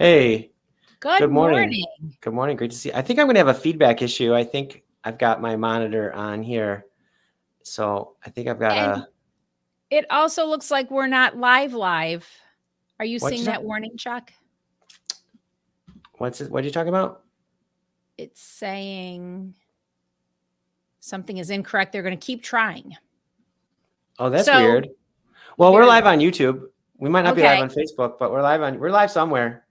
Hey, Good good morning. morning. Good morning. Great to see you. I think I'm going to have a feedback issue. I think I've got my monitor on here. So I think I've got And a, it also looks like we're not live. Are you what seeing you that talk, warning, Chuck? what are you talking about? It's saying something is incorrect. They're going to keep trying. Oh, that's So weird. Well, we're very live weird. on YouTube. We might not be live Okay. on Facebook, but we're live somewhere.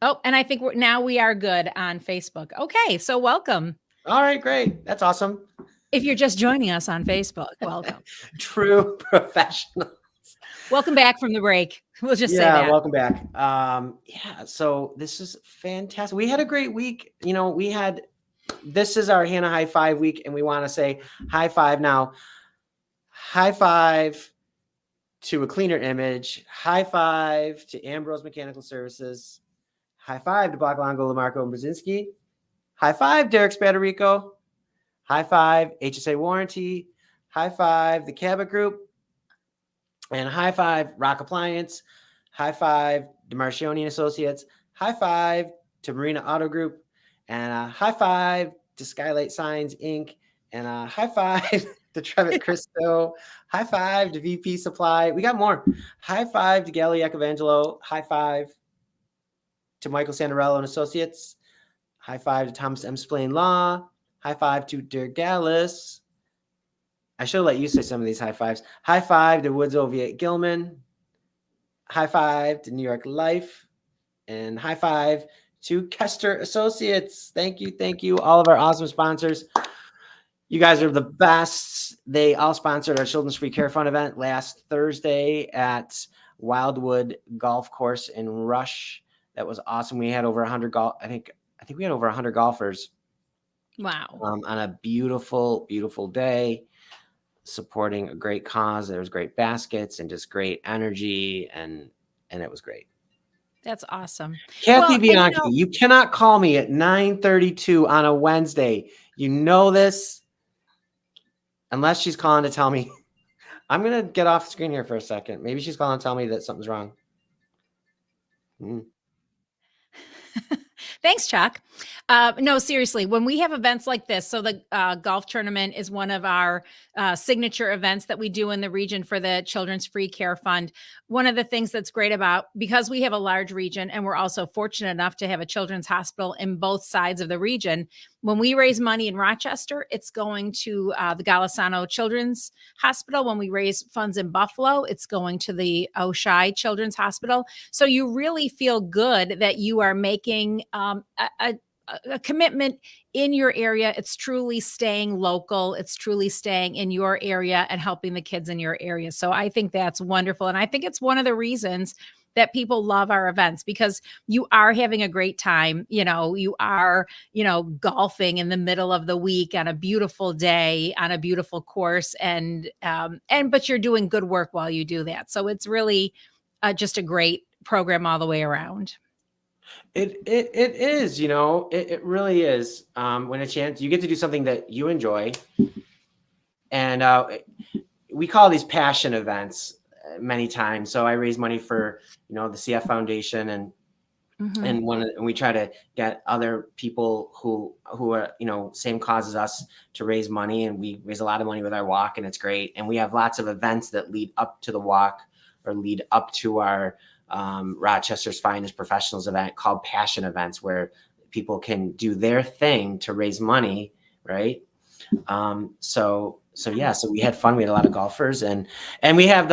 Oh, and I think now we are good on Facebook. Okay, so welcome. All right, great. That's awesome. If you're just joining us on Facebook, welcome. True professional. Welcome back from the break. We'll just say Yeah, that. welcome back. Yeah, so this is fantastic. We had a great week. This is our Hanna High Five week, and we want to say high five now. High five to A Cleaner Image. High five to Ambrose Mechanical Services. High five to Bacalongo, Lamarco, and Brzezinski. High five, Derek Spadarico. High five, HSA Warranty. High five, the Cabot Group. And high five, Rock Appliance. High five, DeMarcioni and Associates. High five to Marina Auto Group. And a high five to Skylight Signs, Inc. And a high five to Trevitt Christo. High five to VP Supply. We got more. High five to Galli Ecavangelo. High five to Michael Sandarello and Associates. High five to Thomas M. Splain Law. High five to Dirk Gallis. I should let you say some of these high fives. High five to Woods Oviatt Gilman. High five to New York Life. And high five to Kester Associates. Thank you. All of our awesome sponsors. You guys are the best. They all sponsored our Children's Free Care Fund event last Thursday at Wildwood Golf Course in Rush. That was awesome. We had over 100 I think we had over 100 golfers. Wow. On a beautiful, beautiful day, supporting a great cause. There was great baskets and just great energy, and it was great. That's awesome. Kathy Bianchi, you cannot call me at 9:32 on a Wednesday. You know this. Unless she's calling to tell me. I'm going to get off screen here for a second. Maybe she's calling to tell me that something's wrong. Thanks, Chuck. No, seriously, when we have events like this, so the golf tournament is one of our signature events that we do in the region for the Children's Free Care Fund. One of the things that's great about, because we have a large region and we're also fortunate enough to have a children's hospital in both sides of the region, when we raise money in Rochester, it's going to the Golisano Children's Hospital. When we raise funds in Buffalo, it's going to the Oshai Children's Hospital. So you really feel good that you are making a commitment in your area. It's truly staying local. It's truly staying in your area and helping the kids in your area. So I think that's wonderful. And I think it's one of the reasons that people love our events, because you are having a great time. You are, golfing in the middle of the week on a beautiful day on a beautiful course, but you're doing good work while you do that. So it's really just a great program all the way around. It is, it really is. When a chance you get to do something that you enjoy, and we call these passion events many times. So I raise money for the CF Foundation, and and we try to get other people who are same cause as us to raise money, and we raise a lot of money with our walk, and it's great. And we have lots of events that lead up to the walk or lead up to our Rochester's Finest Professionals event called Passion Events, where people can do their thing to raise money, right? So we had fun. We had a lot of golfers, and we have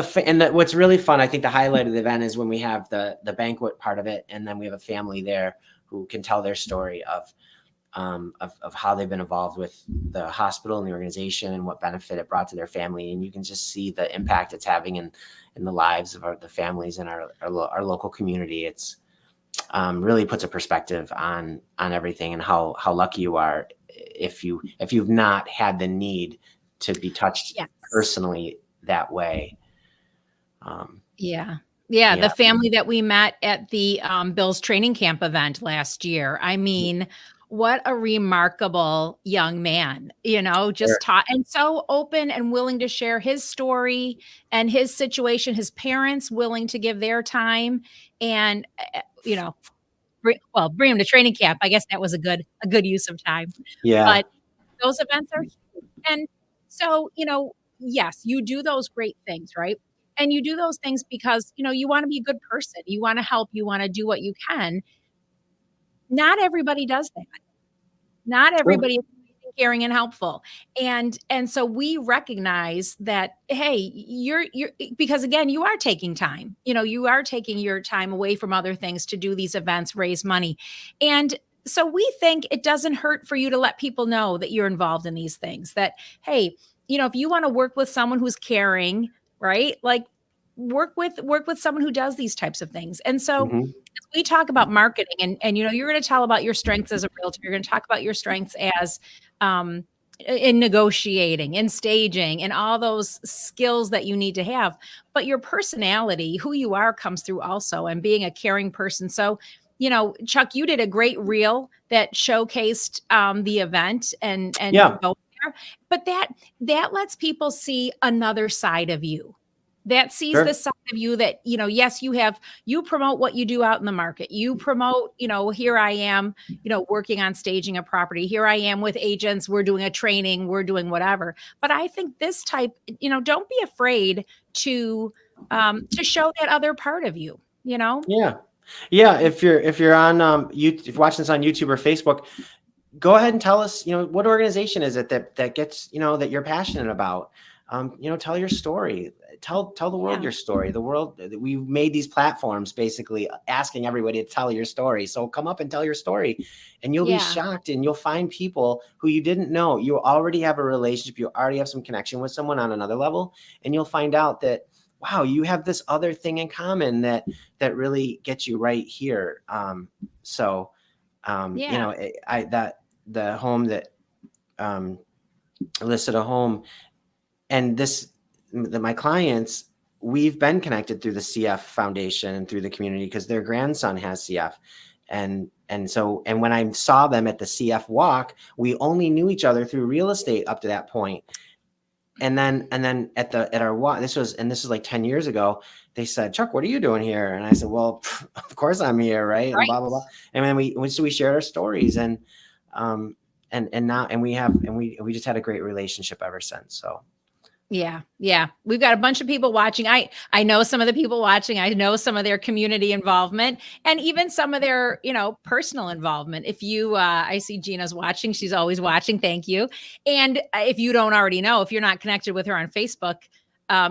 what's really fun, I think the highlight of the event is when we have the banquet part of it, and then we have a family there who can tell their story of how they've been involved with the hospital and the organization and what benefit it brought to their family. And you can just see the impact it's having in the lives of the families in our local community. It's really puts a perspective on everything, and how lucky you are if you've not had the need to be touched personally that way. Yeah. The family that we met at the Bill's training camp event last year. I mean, what a remarkable young man, just taught and so open and willing to share his story and his situation, his parents willing to give their time. And, bring them to training camp. I guess that was a good use of time. Yeah. But those events are huge. And so, yes, you do those great things, right? And you do those things because, you want to be a good person. You want to help, you want to do what you can. Not everybody does that. Not True. everybody is caring and helpful. And so we recognize that, hey, you're because again, you are taking time. You are taking your time away from other things to do these events, raise money. And so we think it doesn't hurt for you to let people know that you're involved in these things. That, hey, if you want to work with someone who's caring, right? Like work with someone who does these types of things. And so Mhm. we talk about marketing and you're going to tell about your strengths as a realtor. You're going to talk about your strengths as in negotiating and staging and all those skills that you need to have. But your personality, who you are, comes through also, and being a caring person. So, Chuck, you did a great reel that showcased the event and Yeah. go there. But that lets people see another side of you. That sees the Sure. side of you that, yes, you promote what you do out in the market. You promote, here I am, working on staging a property. Here I am with agents. We're doing a training. We're doing whatever. But I think this type, don't be afraid to show that other part of you, Yeah. Yeah. If you're on if you're watching this on YouTube or Facebook, go ahead and tell us, what organization is it that gets, that you're passionate about. Tell your story. Tell the world Yeah. your story. The world, we've made these platforms basically asking everybody to tell your story. So come up and tell your story, and you'll be Yeah. shocked, and you'll find people who you didn't know. You already have a relationship. You already have some connection with someone on another level, and you'll find out that, wow, you have this other thing in common that really gets you right here. Yeah. The home that listed a home, and my clients, we've been connected through the CF Foundation and through the community because their grandson has CF. And when I saw them at the CF walk, we only knew each other through real estate up to that point. And then at our walk, this was like 10 years ago, they said, "Chuck, what are you doing here?" And I said, "Well, of course I'm here, right?" And Right. blah blah blah. And then we shared our stories, and we just had a great relationship ever since. So Yeah. Yeah. We've got a bunch of people watching. I know some of the people watching. I know some of their community involvement and even some of their, personal involvement. If you, I see Gina's watching. She's always watching. Thank you. And if you don't already know, if you're not connected with her on Facebook,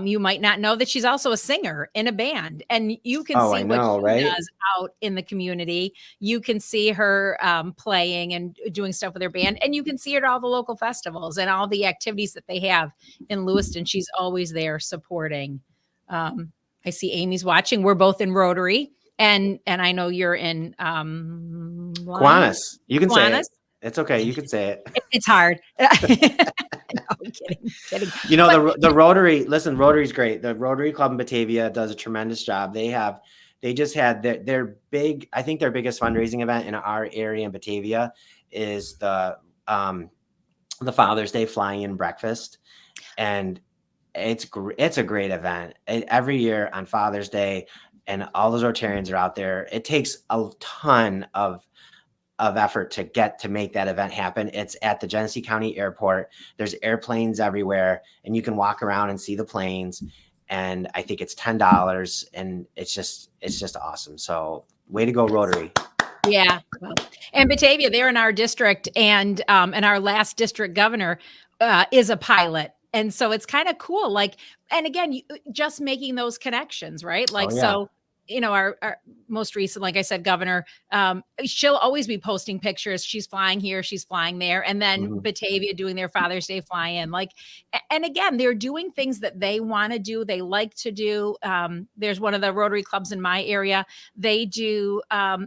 you might not know that she's also a singer in a band, and you can oh, see I what know, she right? does out in the community. You can see her playing and doing stuff with her band, and you can see her at all the local festivals and all the activities that they have in Lewiston. She's always there supporting. I see Amy's watching. We're both in Rotary, and I know you're in Kiwanis. You can say Kiwanis. it. It's okay. You can say it. It's hard. No, I'm kidding. The Rotary, listen, Rotary's great. The Rotary Club in Batavia does a tremendous job. They just had their big, I think their biggest fundraising event in our area in Batavia is the Father's Day flying-in breakfast. And it's a great event. Every year on Father's Day, and all those Rotarians are out there. It takes a ton of effort to make that event happen. It's at the Genesee County Airport. There's airplanes everywhere, and you can walk around and see the planes. And I think it's $10, and it's just awesome. So way to go, Rotary. Yeah. Well, and Batavia, they're in our district, and our last district governor is a pilot. And so it's kind of cool. Like, and again, just making those connections, right? Like, Oh yeah. so, our most recent, like I said, governor, she'll always be posting pictures. She's flying here, she's flying there. And then Batavia doing their Father's Day fly-in. Like, and again, they're doing things that they want to do, they like to do. There's one of the Rotary clubs in my area. They do a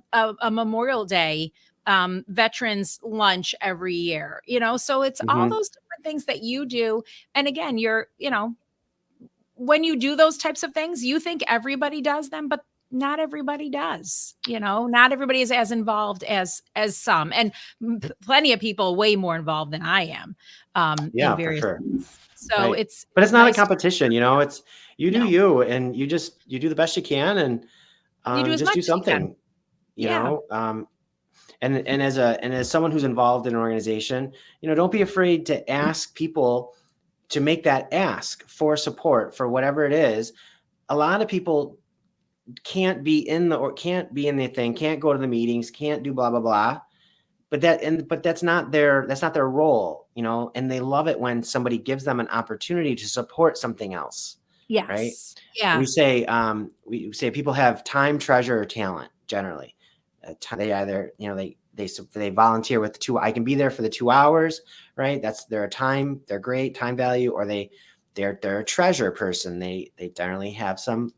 Memorial Day veterans lunch every year, so it's all those different things that you do. And again, you're, when you do those types of things, you think everybody does them, but not everybody does. Not everybody is as involved as some, and plenty of people way more involved than I am. Yeah, in various for sure. So right. it's But it's not nice a competition, it's you do No. you, and you do the best you can, and You do as just much do as you can. something. you Yeah. know, and as someone who's involved in an organization, don't be afraid to ask people to make that ask for support for whatever it is. A lot of people can't be in the thing, can't go to the meetings, can't do blah blah blah. But that's not their role, and they love it when somebody gives them an opportunity to support something else. Right? Yes. Yeah. We say people have time, treasure, or talent. Generally, they either they volunteer with I can be there for the 2 hours, right? That's their time, their great time value, or they're a treasure person. They generally have some.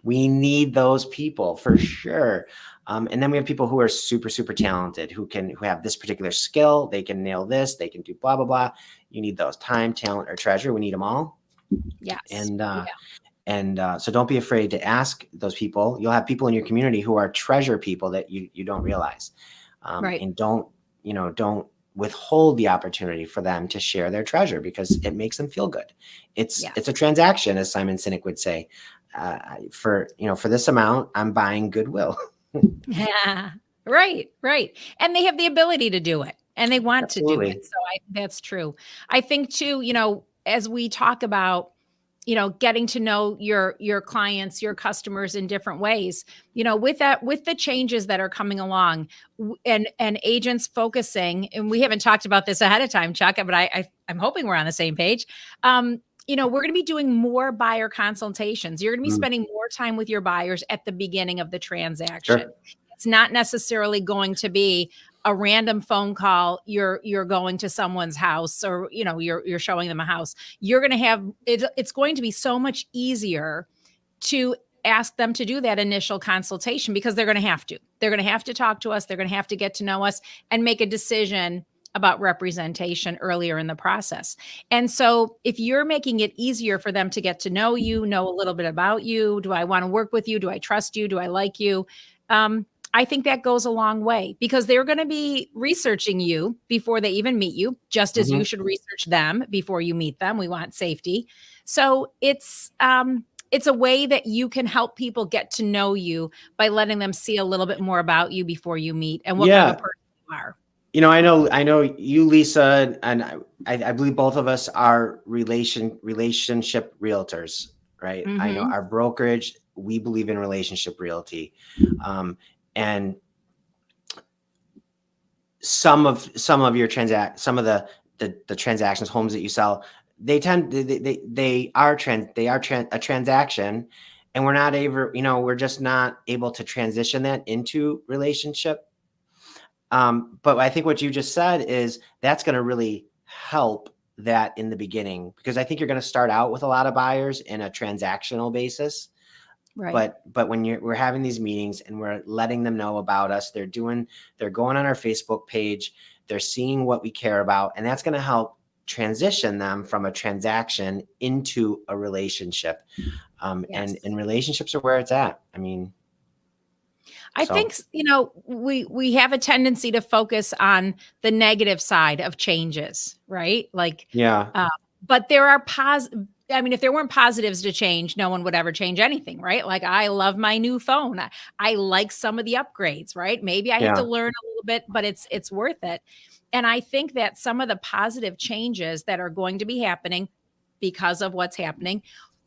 We need those people for sure. And then we have people who are super, super talented, who have this particular skill. They can nail this. They can do blah, blah, blah. You need those time, talent, or treasure. We need them all. Yes. And so don't be afraid to ask those people. You'll have people in your community who are treasure people that you don't realize. Right. And don't withhold the opportunity for them to share their treasure, because it makes them feel good. It's a transaction, as Simon Sinek would say. For this amount, I'm buying goodwill. Yeah. Right. And they have the ability to do it, and they want Absolutely. to do it. So that's true. I think too, as we talk about, getting to know your clients, your customers in different ways, with the changes that are coming along, and agents focusing, and we haven't talked about this ahead of time, Chuck, but I'm hoping we're on the same page. We're going to be doing more buyer consultations. You're going to be spending more time with your buyers at the beginning of the transaction. Sure. It's not necessarily going to be a random phone call. You're going to someone's house, or, you're showing them a house. You're going to have it. It's going to be so much easier to ask them to do that initial consultation, because they're going to have to. They're going to have to talk to us. They're going to have to get to know us and make a decision about representation earlier in the process. And so if you're making it easier for them to get to know you, know a little bit about you, do I want to work with you? Do I trust you? Do I like you? I think that goes a long way, because they're going to be researching you before they even meet you, just as you should research them before you meet them. We want safety. So it's a way that you can help people get to know you by letting them see a little bit more about you before you meet, and what kind of a person you are. I know you, Lisa, and I believe both of us are relationship realtors, right? I know our brokerage, we believe in relationship realty. And some of your some of the transactions, homes that you sell, they are a transaction, and we're not able, we're just not able to transition that into relationship. But I think what you just said is that's going to really help that in the beginning, because I think you're going to start out with a lot of buyers in a transactional basis. Right. But when we're having these meetings and we're letting them know about us, they're going on our Facebook page, they're seeing what we care about, and that's going to help transition them from a transaction into a relationship. And relationships are where it's at. I mean, I think, we have a tendency to focus on the negative side of changes, right? Like, but there are if there weren't positives to change, no one would ever change anything, right? Like, I love my new phone. I like some of the upgrades, right? Maybe I have to learn a little bit, but it's worth it. And I think that some of the positive changes that are going to be happening because of what's happening,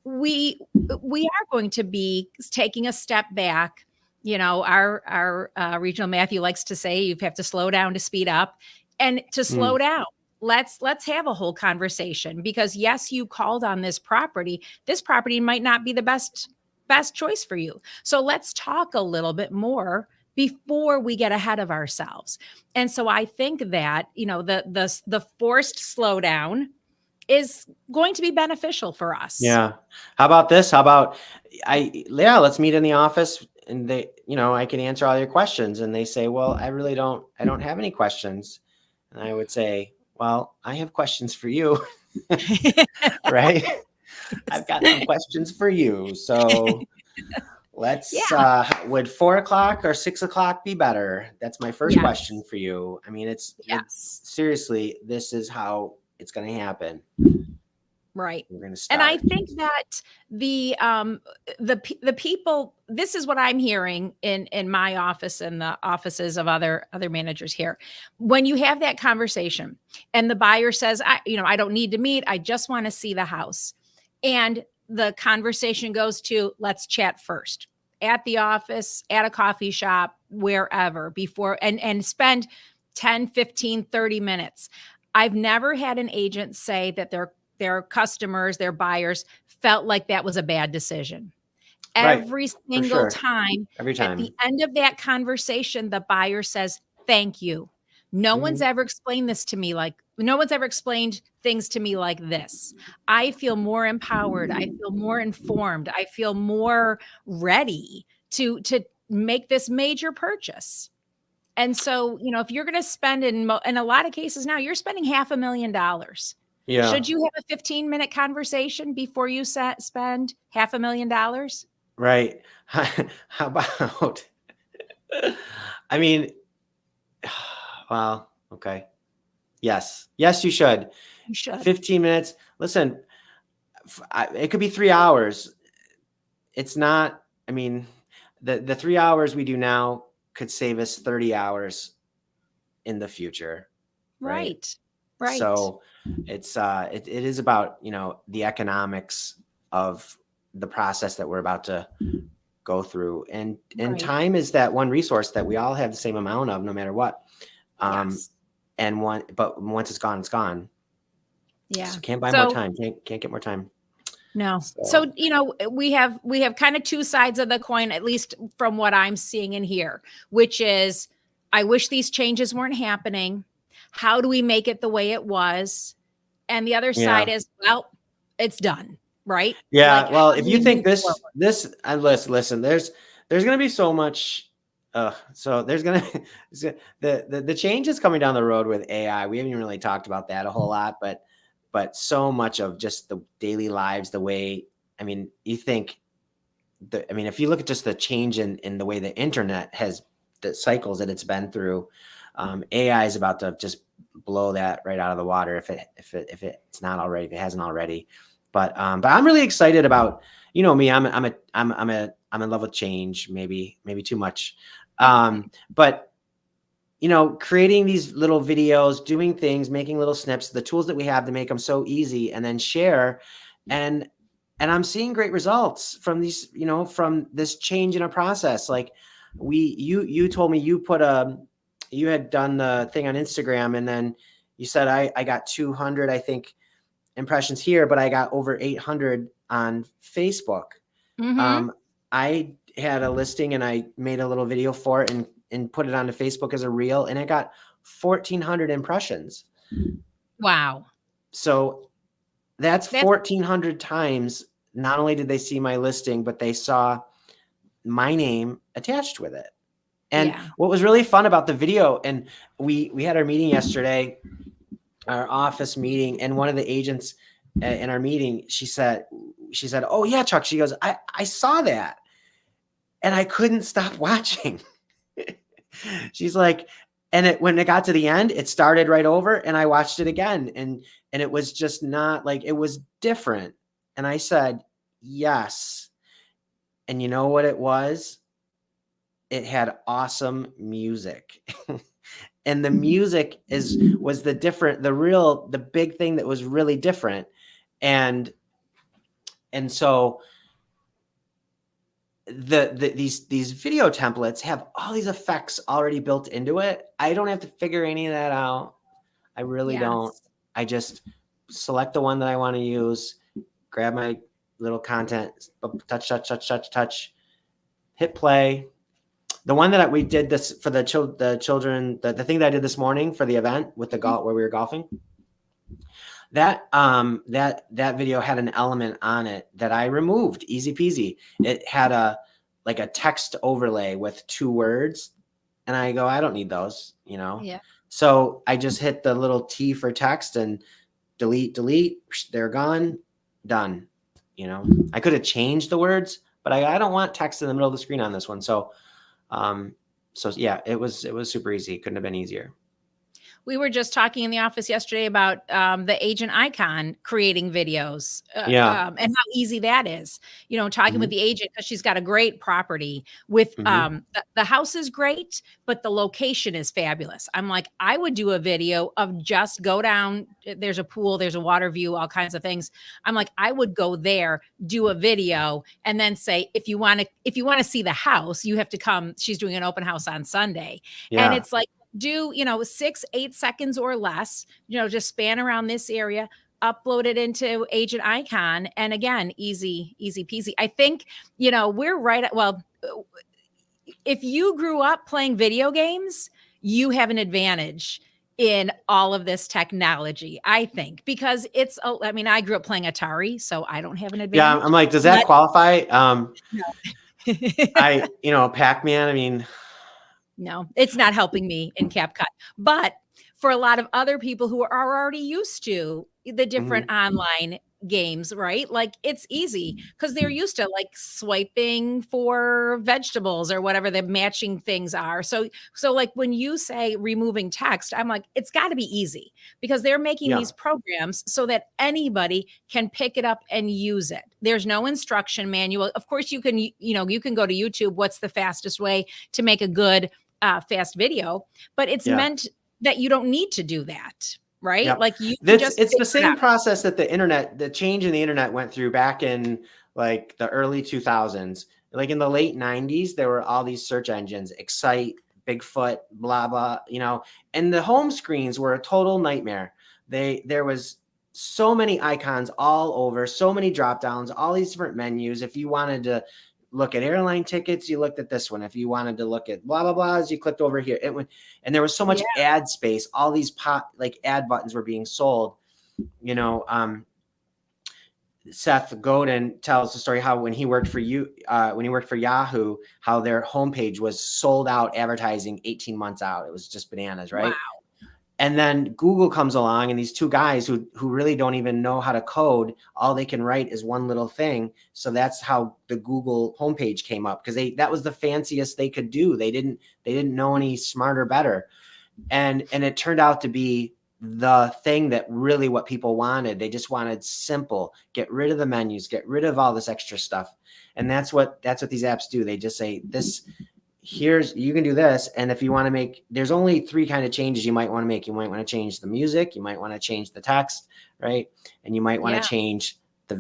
we are going to be taking a step back. Our regional Matthew likes to say, you have to slow down to speed up, and to slow down. Let's have a whole conversation, because yes, you called on this property. This property might not be the best choice for you. So let's talk a little bit more before we get ahead of ourselves. And so I think that, the forced slowdown is going to be beneficial for us. Yeah. How about this? How about let's meet in the office, and I can answer all your questions. And they say, well, I don't have any questions. And I would say, well, I have questions for you. Right? I've got some questions for you. So let's, would 4 o'clock or 6 o'clock be better? That's my first question for you. I mean, it's seriously, this is how it's going to happen. Right. We're going to And I start. think that the people, this is what I'm hearing in my office and the offices of other managers here. When you have that conversation and the buyer says, I don't need to meet, I just want to see the house. And the conversation goes to, let's chat first at the office, at a coffee shop, wherever, before and spend 10, 15, 30 minutes. I've never had an agent say that their customers, their buyers felt like that was a bad decision. Right. Every For single sure. time Every at the time. end of that conversation, the buyer says, "Thank you. No one's Mhm. ever explained this to me like no one's ever explained things to me like this. I feel more empowered. I feel more informed. I feel more ready to make this major purchase." And so, if you're going to spend in a lot of cases now, you're spending $500,000. Yeah. Should you have a 15-minute conversation before you spend $500,000? Right. How about, I mean, well, okay. Yes. Yes, you should. You should. 15 minutes. Listen, it could be 3 hours. It's not, I mean, the 3 hours we do now could save us 30 hours in the future. Right. Right. Right. So it is about, the economics of the process that we're about to go through. And Right. time is that one resource that we all have the same amount of, no matter what. Yes. But once it's gone, it's gone. Yeah. So can't buy more time. Can't get more time. No. So, we have kind of two sides of the coin, at least from what I'm seeing in here, which is, I wish these changes weren't happening. How do we make it the way it was? And the other side is, well, it's done, right? Yeah. Like, Well, how if do you we think move forward? listen, there's going to be so much. So there's going to, the changes coming down the road with AI. We haven't even really talked about that a whole lot, but so much of just the daily lives, the way, you think if you look at just the change in the way the internet has, the cycles that it's been through, AI is about to just blow that right out of the water if it's not already, if it hasn't already. But I'm really excited about, me. I'm in love with change, maybe too much. But creating these little videos, doing things, making little snips, the tools that we have to make them so easy, and then share, and I'm seeing great results from these, from this change in a process. Like you told me you had done the thing on Instagram, and then you said I got 200, I think, impressions here, but I got over 800 on Facebook. Mm-hmm. I had a listing and I made a little video for it and put it onto Facebook as a reel, and it got 1,400 impressions. Wow. So that's 1,400 times. Not only did they see my listing, but they saw my name attached with it. And what was really fun about the video, and we had our meeting yesterday, our office meeting, and one of the agents in our meeting, she said, "Oh yeah, Chuck," she goes, I saw that and I couldn't stop watching. She's like, and when it got to the end, it started right over, and I watched it again, and it was just not like, it was different. And I said, yes. And you know what it was? It had awesome music. And the music was the big thing that was really different. And so these video templates have all these effects already built into it. I don't have to figure any of that out. I really don't. I just select the one that I want to use, grab my little content, touch, hit play. The one that we did this for the children, the thing that I did this morning for the event with the golf, where we were golfing, that video had an element on it that I removed, easy peasy. It had a text overlay with 2 words, and I go, I don't need those, Yeah. So I just hit the little T for text and delete, they're gone, done. I could have changed the words, but I don't want text in the middle of the screen on this one. So yeah, it was super easy. Couldn't have been easier. We were just talking in the office yesterday about the agent icon creating videos Yeah. and how easy that is. Talking with Mhm. the agent because she's got a great property with Mhm. the house is great, but the location is fabulous. I'm like, I would do a video of just go down. There's a pool, there's a water view, all kinds of things. I'm like, I would go there, do a video, and then say, if you want to see the house, you have to come. She's doing an open house on Sunday, and Yeah. it's like, do 6-8 seconds or less, just span around this area, upload it into agent icon, and again, easy peasy. I think we're right at, well, if you grew up playing video games, you have an advantage in all of this technology, I think, because I grew up playing Atari, so I don't have an Yeah. advantage. I'm like, does that But qualify? no. Pac-Man, I mean, No, it's not helping me in CapCut. But for a lot of other people who are already used to the different mhm. online games, right? Like it's easy because they're used to like swiping for vegetables or whatever the matching things are. So like when you say removing text, I'm like, it's got to be easy because they're making Yeah. these programs so that anybody can pick it up and use it. There's no instruction manual. Of course, you can go to YouTube. What's the fastest way to make a good fast video, but it's Yeah. meant that you don't need to do that, right? Yep. Like you can That's just it's the figure it same out. process that the change in the internet went through back in like the early 2000s. Like in the late 90s, there were all these search engines, Excite, Bigfoot, blah blah, and the home screens were a total nightmare. There was so many icons all over, so many drop downs, all these different menus. If you wanted to look at airline tickets, you looked at this one. If you wanted to look at blah blah blahs, you clicked over here. It went, and there was so much Yeah. ad space. All these ad buttons were being sold. Seth Godin tells the story how when he worked for Yahoo, how their homepage was sold out advertising 18 months out. It was just bananas, right? Wow. And then Google comes along, and these two guys who really don't even know how to code, all they can write is one little thing. So that's how the Google homepage came up, because that was the fanciest they could do. They didn't know any smarter, better. And it turned out to be the thing that really what people wanted. They just wanted simple, get rid of the menus, get rid of all this extra stuff. And that's what these apps do. They just say this, you can do this. And if you want to there's only 3 kind of changes you might want to make. You might want to change the music. You might want to change the text, right? And you might want to change the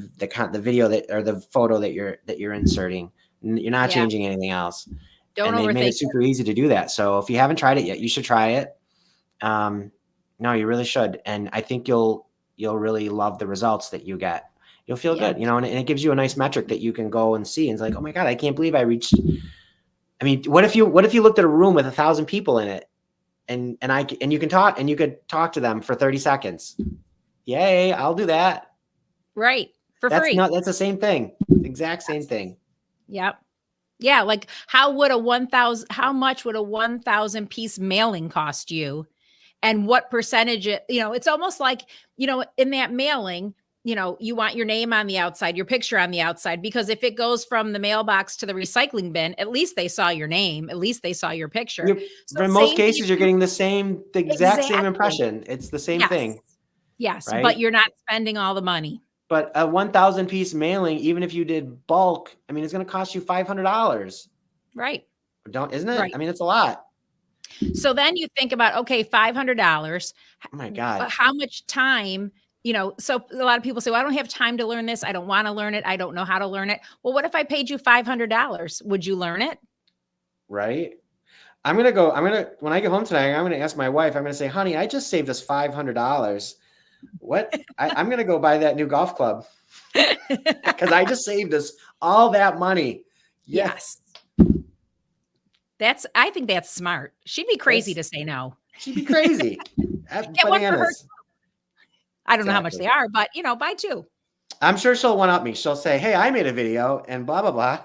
video or the photo that you're inserting. You're not changing anything else. Don't And they made overthink it super easy to do that. So if you haven't tried it yet, you should try it. No, you really should. And I think you'll really love the results that you get. You'll feel good, and it gives you a nice metric that you can go and see. And it's like, oh my God, I can't believe I reached. I mean, what if you looked at a room with 1,000 people in it, and you can talk, and you could talk to them for 30 seconds. Yay, I'll do that. Right. For That's free. That's the same thing. Exact same thing. Yep. Yeah. Like how much would a 1,000 piece mailing cost you? And what percentage it's almost like, in that mailing, you want your name on the outside, your picture on the outside, because if it goes from the mailbox to the recycling bin, at least they saw your name, at least they saw your picture. So in most cases, you're getting the exact same impression. It's the same thing. Yes, right? But you're not spending all the money. But a 1,000 piece mailing, even if you did bulk, I mean, it's going to cost you $500. Right. Isn't it? Right. I mean, it's a lot. So then you think about, okay, $500. Oh my God. How much time, so a lot of people say, well, I don't have time to learn this. I don't want to learn it. I don't know how to learn it. Well, what if I paid you $500? Would you learn it? Right. When I get home tonight, I'm going to ask my wife, I'm going to say, honey, I just saved us $500. What? I'm going to go buy that new golf club because I just saved us all that money. Yes. I think that's smart. She'd be crazy to say no. She'd be crazy. Get one for her. I don't know how much they are, but buy 2. I'm sure she'll one up me. She'll say, hey, I made a video and blah, blah, blah.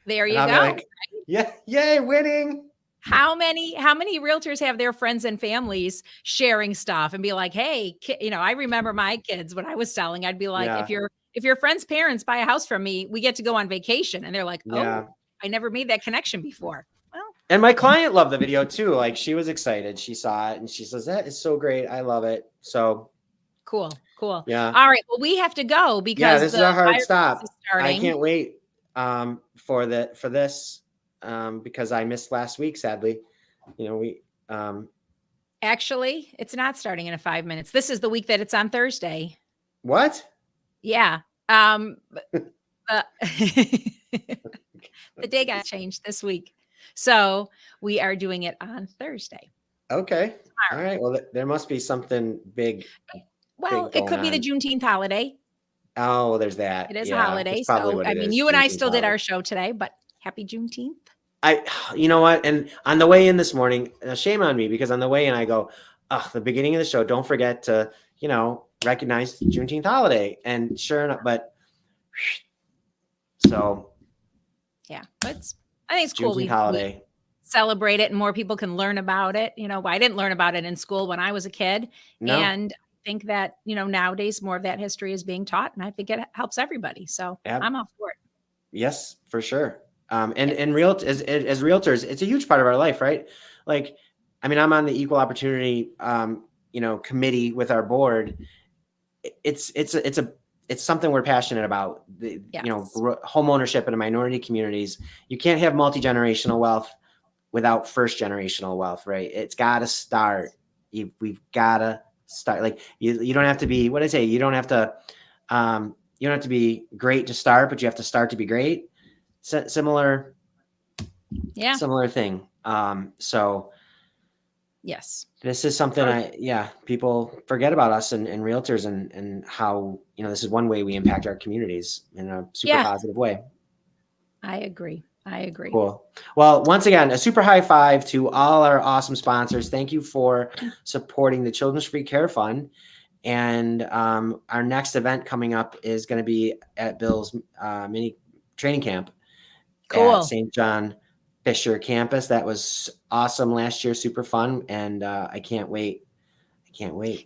There you go. Like, yeah. Yay, winning. How many realtors have their friends and families sharing stuff and be like, hey, I remember my kids when I was selling, I'd be like, if your friend's parents buy a house from me, we get to go on vacation. And they're like, oh, I never made that connection before. Well, And my client loved the video too. Like she was excited. She saw it and she says, that is so great. I love it. So Cool. yeah. All right. Well, we have to go Yeah, because this is the a hard fire stop. is I starting. can't wait for this because I missed last week, sadly. We Actually, it's not starting in 5 minutes. This is the week that it's on Thursday. what? Yeah. Uh, the day got changed this week. So we are doing it on Thursday. Okay. All Tomorrow. right. Well, there must be something big Well, it going could be the on. Juneteenth holiday. Oh, there's that. It is a Yeah, that's holiday. probably So, what I it mean, is. you and I Juneteenth still did holiday. our show today, but happy Juneteenth. You know what? And on the way in this morning, shame on me because on the way in, I go, the beginning of the show, don't forget to, recognize the Juneteenth holiday. And sure enough, but so Yeah. I think it's cool. Juneteenth We holiday. celebrate it and more people can learn about it. I didn't learn about it in school when I was a kid. No. And I think that, nowadays more of that history is being taught. And I think it helps everybody. So I'm all for it. Yes, for sure. And Yes. as realtors, it's a huge part of our life, right? Like, I mean, I'm on the equal opportunity, committee with our board. It's something we're passionate about. Yes. Home ownership in minority communities. You can't have multi-generational wealth without first generational wealth, right? It's got to start. We've got to start. Like you don't have to be. What I say, you don't have to. You don't have to be great to start, but you have to start to be great. Similar thing. So yes, this is something people forget about us and realtors and how, this is one way we impact our communities in a super positive way. I agree. Cool. Well, once again, a super high five to all our awesome sponsors. Thank you for supporting the Children's Free Care Fund. And our next event coming up is going to be at Bill's mini training camp at St. John Fisher campus. That was awesome last year. Super fun. And I can't wait.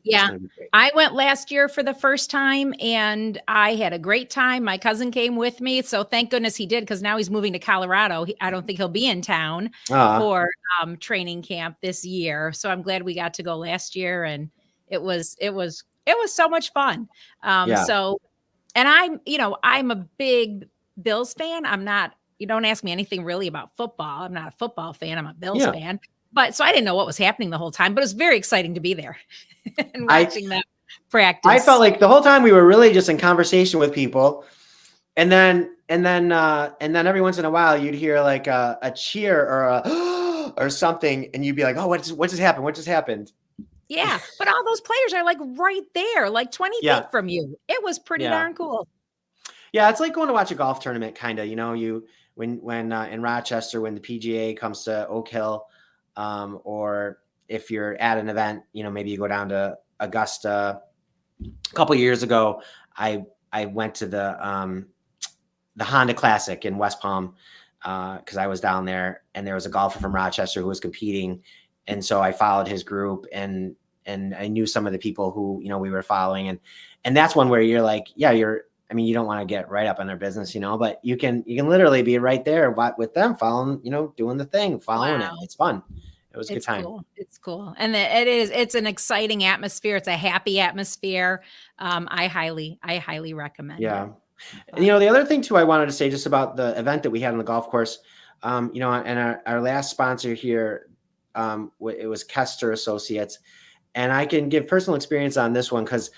Yeah. I went last year for the first time and I had a great time. My cousin came with me. So thank goodness he did, because now he's moving to Colorado. I don't think he'll be in town for training camp this year. So I'm glad we got to go last year, and it was so much fun. So, and I'm a big Bills fan. You don't ask me anything really about football. I'm not a football fan. I'm a Bills fan. But so I didn't know what was happening the whole time, but it was very exciting to be there and watching them practice. I felt like the whole time we were really just in conversation with people. And then every once in a while you'd hear like a cheer or or something, and you'd be like, "Oh, what just happened? What just happened?" Yeah, but all those players are like right there, like 20 feet from you. It was pretty darn cool. Yeah, it's like going to watch a golf tournament, kind of. When in Rochester, when the PGA comes to Oak Hill, or if you're at an event, maybe you go down to Augusta. A couple years ago, I went to the Honda Classic in West Palm because I was down there, and there was a golfer from Rochester who was competing, and so I followed his group, and I knew some of the people who we were following, and that's one where you're like, you don't want to get right up on their business, but you can literally be right there with them following, doing the thing, following it. It's fun. It was a good time. It's cool. And it's an exciting atmosphere. It's a happy atmosphere. I highly recommend it. And the other thing too, I wanted to say just about the event that we had on the golf course, and our last sponsor here, it was Kester Associates. And I can give personal experience on this one because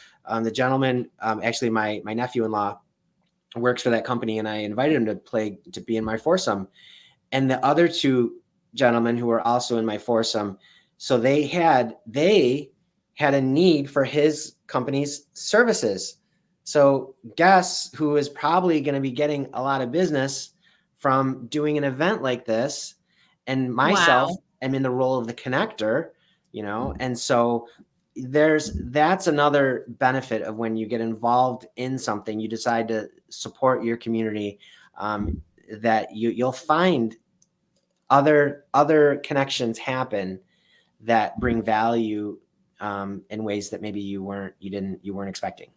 the gentleman, actually my nephew-in-law works for that company, and I invited him to be in my foursome. And the other two gentlemen who were also in my foursome, so they had a need for his company's services. So guess who is probably going to be getting a lot of business from doing an event like this? And myself, I'm in the role of the connector. And so that's another benefit of when you get involved in something, you decide to support your community, that you'll find other connections happen that bring value in ways that maybe you weren't expecting.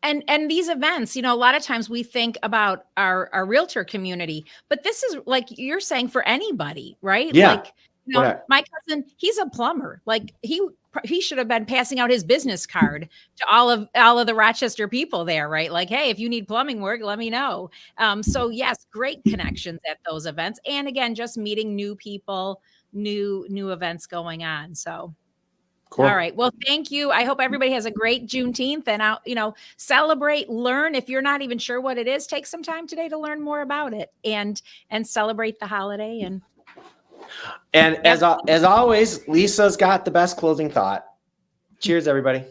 And these events, a lot of times we think about our realtor community, but this is like you're saying for anybody, right? Yeah. Like, What my cousin, he's a plumber. Like he should have been passing out his business card to all of the Rochester people there, right? Like, hey, if you need plumbing work, let me know. So yes, great connections at those events. And again, just meeting new people, new events going on. So Cool. all right. Well, thank you. I hope everybody has a great Juneteenth and out, celebrate, learn. If you're not even sure what it is, take some time today to learn more about it and celebrate the holiday. And as always, Lisa's got the best closing thought. Cheers, everybody.